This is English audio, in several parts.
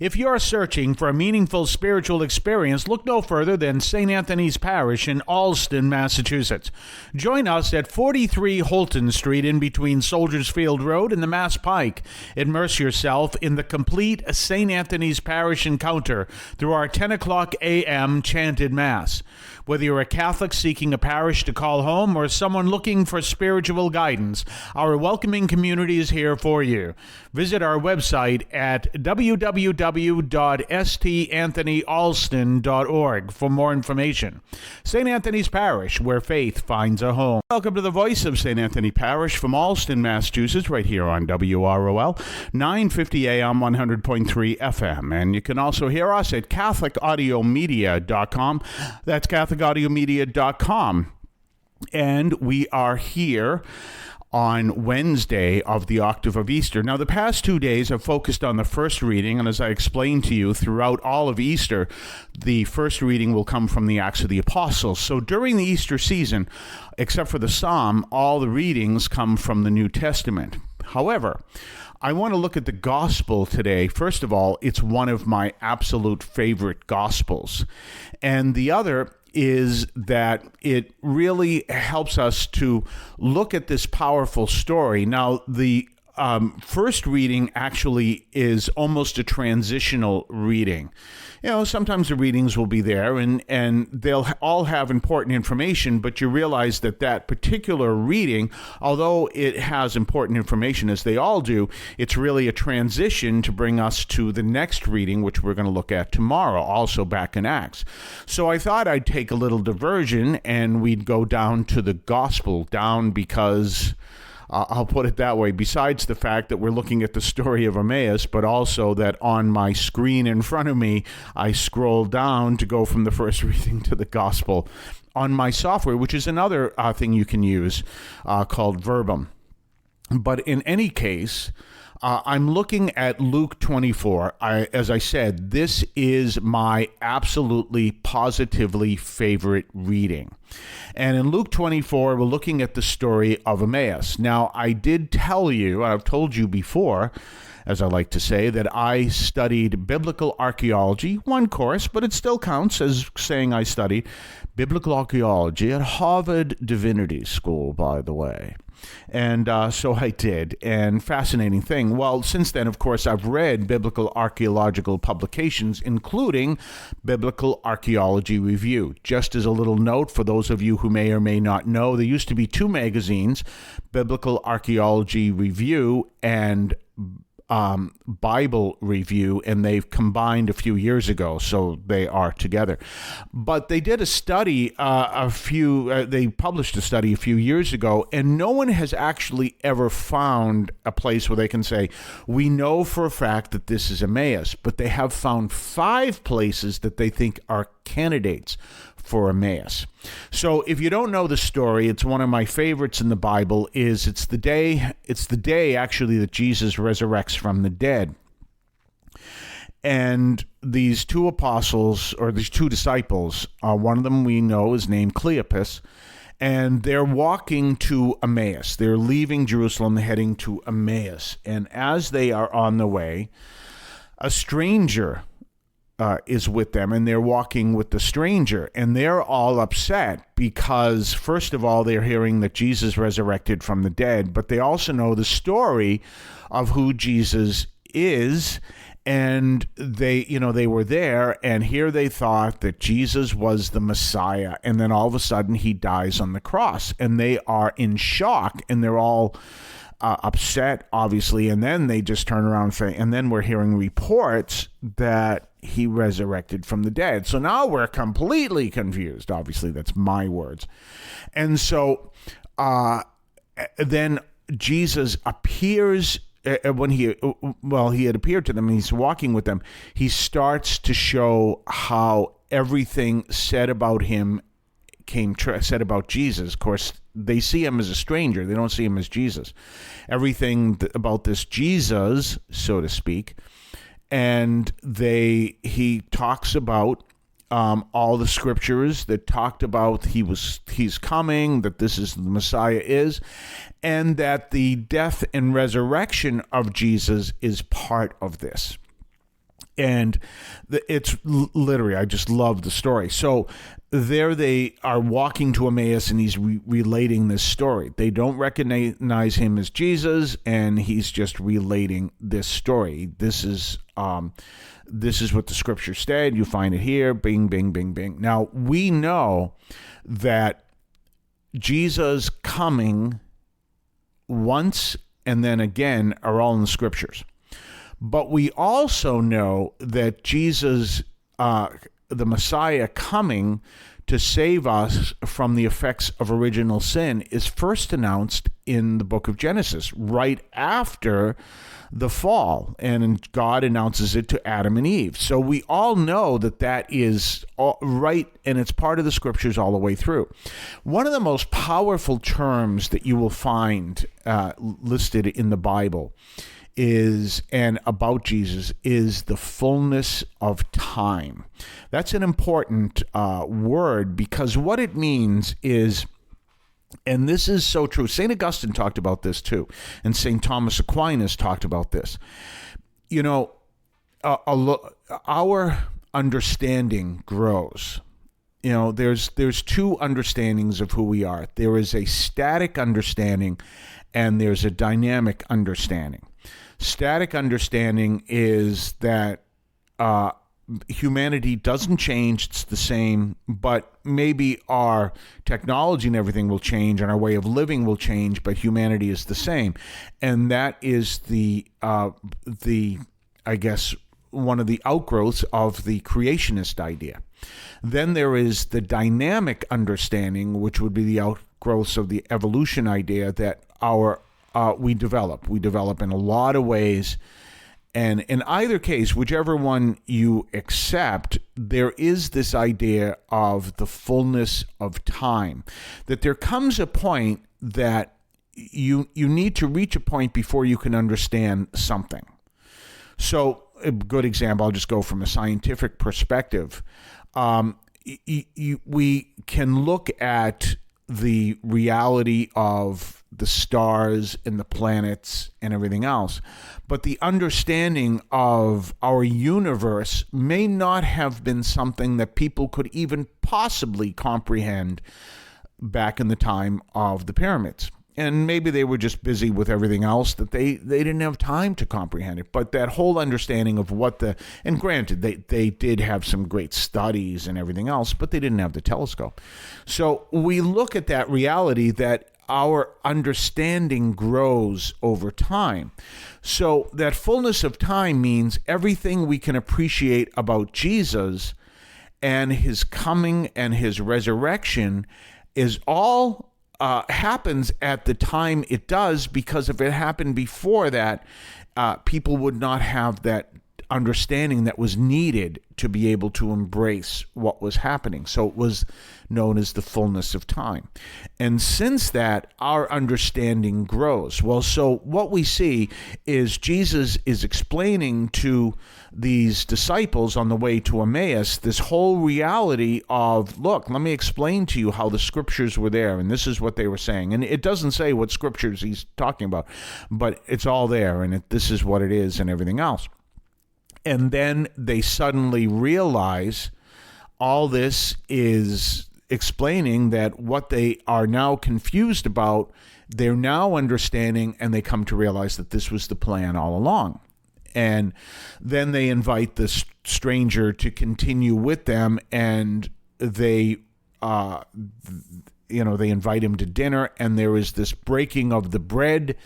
If you're searching for a meaningful spiritual experience, look no further than St. Anthony's Parish in Allston, Massachusetts. Join us at 43 Holton Street in between Soldiers Field Road and the Mass Pike. Immerse yourself in the complete St. Anthony's Parish encounter through our 10 o'clock a.m. chanted Mass. Whether you're a Catholic seeking a parish to call home or someone looking for spiritual guidance, our welcoming community is here for you. Visit our website at www.stanthonyalston.org for more information. St. Anthony's Parish, where faith finds a home. Welcome to the voice of St. Anthony Parish from Allston, Massachusetts, right here on WROL, 950 AM, 100.3 FM. And you can also hear us at CatholicAudiomedia.com. That's CatholicAudiomedia.com. And we are here on Wednesday of the octave of Easter. Now, the past 2 days have focused on the first reading, and as I explained to you, throughout all of Easter, the first reading will come from the Acts of the Apostles. So during the Easter season, except for the Psalm, all the readings come from the New Testament. However, I want to look at the gospel today. First of all, it's one of my absolute favorite gospels. And the other is that it really helps us to look at this powerful story. Now, the first reading actually is almost a transitional reading. You know, sometimes the readings will be there and they'll all have important information, but you realize that that particular reading, although it has important information as they all do, it's really a transition to bring us to the next reading, which we're going to look at tomorrow, also back in Acts. So I thought I'd take a little diversion and we'd go down to the gospel, down because I'll put it that way, besides the fact that we're looking at the story of Emmaus, but also that on my screen in front of me, I scroll down to go from the first reading to the gospel on my software, which is another thing you can use called Verbum. But in any case, I'm looking at Luke 24. As I said, this is my absolutely, positively favorite reading. And in Luke 24, we're looking at the story of Emmaus. Now, I did tell you, I've told you before, as I like to say, that I studied biblical archaeology, one course, but it still counts as saying I studied biblical archaeology at Harvard Divinity School, by the way. And so I did. And fascinating thing. Well, since then, of course, I've read biblical archaeological publications, including Biblical Archaeology Review. Just as a little note for those of you who may or may not know, there used to be two magazines, Biblical Archaeology Review and Bible Review, and they've combined a few years ago, so they are together. But they did a study, they published a study a few years ago, and no one has actually ever found a place where they can say, we know for a fact that this is Emmaus, but they have found 5 places that they think are candidates for Emmaus. So if you don't know the story, it's one of my favorites in the Bible. It's the day actually that Jesus resurrects from the dead. And these two apostles, or these two disciples, one of them we know is named Cleopas, and they're walking to Emmaus. They're leaving Jerusalem, heading to Emmaus. And as they are on the way, a stranger is with them, and they're walking with the stranger, and they're all upset because, first of all, they're hearing that Jesus resurrected from the dead, but they also know the story of who Jesus is, and they were there, and here they thought that Jesus was the Messiah, and then all of a sudden he dies on the cross, and they are in shock, and they're all upset, obviously, and then they just turn around and say, and then we're hearing reports that he resurrected from the dead. So now we're completely confused. Obviously, that's my words. And so then Jesus appears when he had appeared to them, and he's walking with them. He starts to show how everything said about him said about Jesus. Of course, they see him as a stranger. They don't see him as Jesus. Everything about this Jesus, so to speak, and he talks about all the scriptures that talked about he's coming, that this is the Messiah is, and that the death and resurrection of Jesus is part of this. And it's literally, I just love the story. So there they are walking to Emmaus, and he's relating this story. They don't recognize him as Jesus, and he's just relating this story. This is what the scripture said. You find it here. Bing, bing, bing, bing. Now, we know that Jesus coming once and then again are all in the scriptures. But we also know that Jesus, the Messiah coming to save us from the effects of original sin, is first announced in the book of Genesis, right after the fall. And God announces it to Adam and Eve. So we all know that is right, and it's part of the scriptures all the way through. One of the most powerful terms that you will find listed in the Bible about Jesus is the fullness of time. That's an important word, because what it means is, and this is so true, St. Augustine talked about this too, and St. Thomas Aquinas talked about this. You know, our understanding grows. You know, there's two understandings of who we are. There is a static understanding, and there's a dynamic understanding. Static understanding is that humanity doesn't change, it's the same, but maybe our technology and everything will change, and our way of living will change, but humanity is the same. And that is the I guess, one of the outgrowths of the creationist idea. Then there is the dynamic understanding, which would be the outgrowths of the evolution idea, that we develop in a lot of ways. And in either case, whichever one you accept, there is this idea of the fullness of time, that there comes a point that you need to reach a point before you can understand something. So a good example, I'll just go from a scientific perspective. We can look at the reality of the stars and the planets and everything else, but the understanding of our universe may not have been something that people could even possibly comprehend back in the time of the pyramids. And maybe they were just busy with everything else that they didn't have time to comprehend it. But that whole understanding of and granted, they did have some great studies and everything else, but they didn't have the telescope. So we look at that reality that our understanding grows over time. So that fullness of time means everything we can appreciate about Jesus and his coming and his resurrection is all happens at the time it does, because if it happened before that, people would not have that understanding that was needed to be able to embrace what was happening. So it was known as the fullness of time. And since that, our understanding grows. Well, so what we see is Jesus is explaining to these disciples on the way to Emmaus this whole reality of, look, let me explain to you how the scriptures were there, and this is what they were saying. And it doesn't say what scriptures he's talking about, but it's all there, and this is what it is and everything else. And then they suddenly realize all this is explaining that what they are now confused about, they're now understanding, and they come to realize that this was the plan all along. And then they invite the stranger to continue with them, and they invite him to dinner, and there is this breaking of the bread,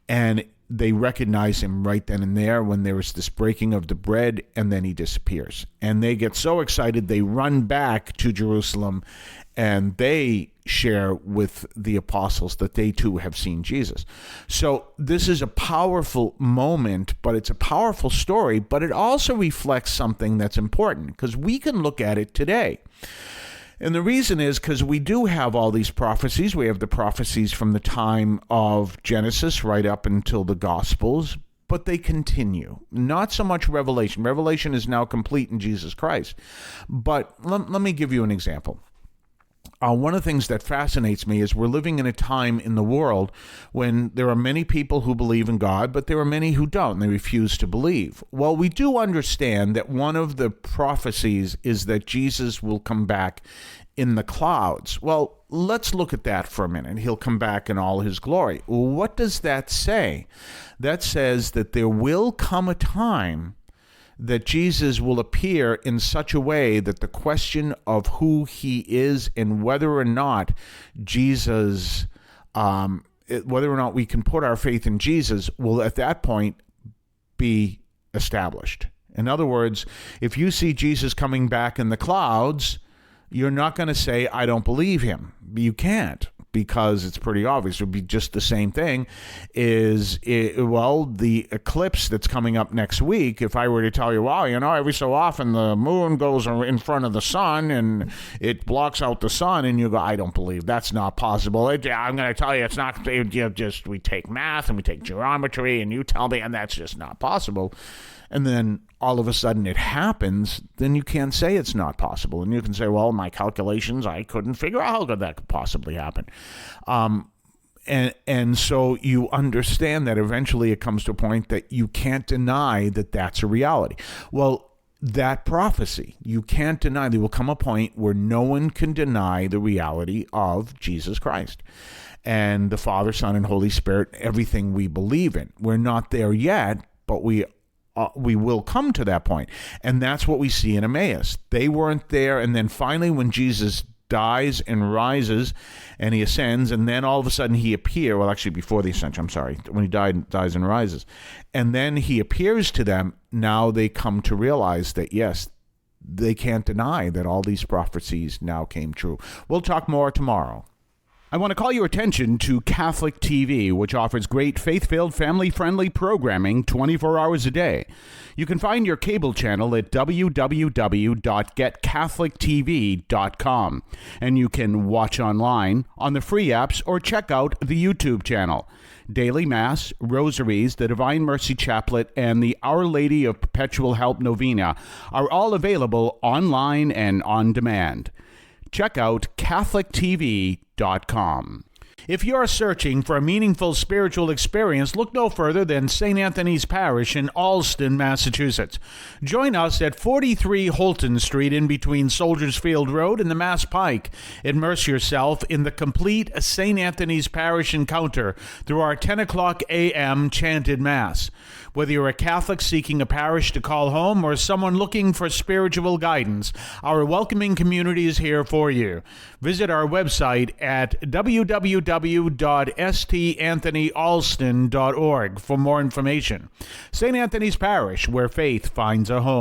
and they recognize him right then and there when there is this breaking of the bread, and then he disappears. And they get so excited, they run back to Jerusalem, and they share with the apostles that they too have seen Jesus. So this is a powerful moment, but it's a powerful story, but it also reflects something that's important, because we can look at it today. And the reason is because we do have all these prophecies. We have the prophecies from the time of Genesis right up until the Gospels, but they continue. Not so much Revelation. Revelation is now complete in Jesus Christ. But let me give you an example. one of the things that fascinates me is we're living in a time in the world when there are many people who believe in God, but there are many who don't. They refuse to believe. Well, we do understand that one of the prophecies is that Jesus will come back in the clouds. Well, let's look at that for a minute. He'll come back in all his glory. What does that say? That says that there will come a time that Jesus will appear in such a way that the question of who he is and whether or not Jesus, whether or not we can put our faith in Jesus will at that point be established. In other words, if you see Jesus coming back in the clouds, you're not going to say, I don't believe him. You can't, because it's pretty obvious. It would be just the same thing the eclipse that's coming up next week, if I were to tell you, wow, every so often the moon goes in front of the sun and it blocks out the sun, and you go, I don't believe that's not possible. I'm going to tell you it's not, we take math and we take geometry and you tell me, and that's just not possible. And then all of a sudden it happens, then you can't say it's not possible. And you can say, well, my calculations, I couldn't figure out how that could possibly happen. And so you understand that eventually it comes to a point that you can't deny that that's a reality. Well, that prophecy, you can't deny. There will come a point where no one can deny the reality of Jesus Christ and the Father, Son, and Holy Spirit, everything we believe in. We're not there yet, but we will come to that point. And that's what we see in Emmaus. They weren't there. And then finally, when Jesus dies and rises and he ascends, and then all of a sudden he appears, well, actually before the ascension, when he dies and rises, and then he appears to them, now they come to realize that, yes, they can't deny that all these prophecies now came true. We'll talk more tomorrow. I want to call your attention to Catholic TV, which offers great faith-filled, family-friendly programming 24 hours a day. You can find your cable channel at www.getcatholictv.com, and you can watch online on the free apps or check out the YouTube channel. Daily Mass, Rosaries, the Divine Mercy Chaplet, and the Our Lady of Perpetual Help Novena are all available online and on demand. Check out CatholicTV.com. If you're searching for a meaningful spiritual experience, look no further than St. Anthony's Parish in Allston, Massachusetts. Join us at 43 Holton Street in between Soldiers Field Road and the Mass Pike. Immerse yourself in the complete St. Anthony's Parish encounter through our 10 o'clock a.m. chanted Mass. Whether you're a Catholic seeking a parish to call home or someone looking for spiritual guidance, our welcoming community is here for you. Visit our website at www.stanthonyalston.org for more information. St. Anthony's Parish, where faith finds a home.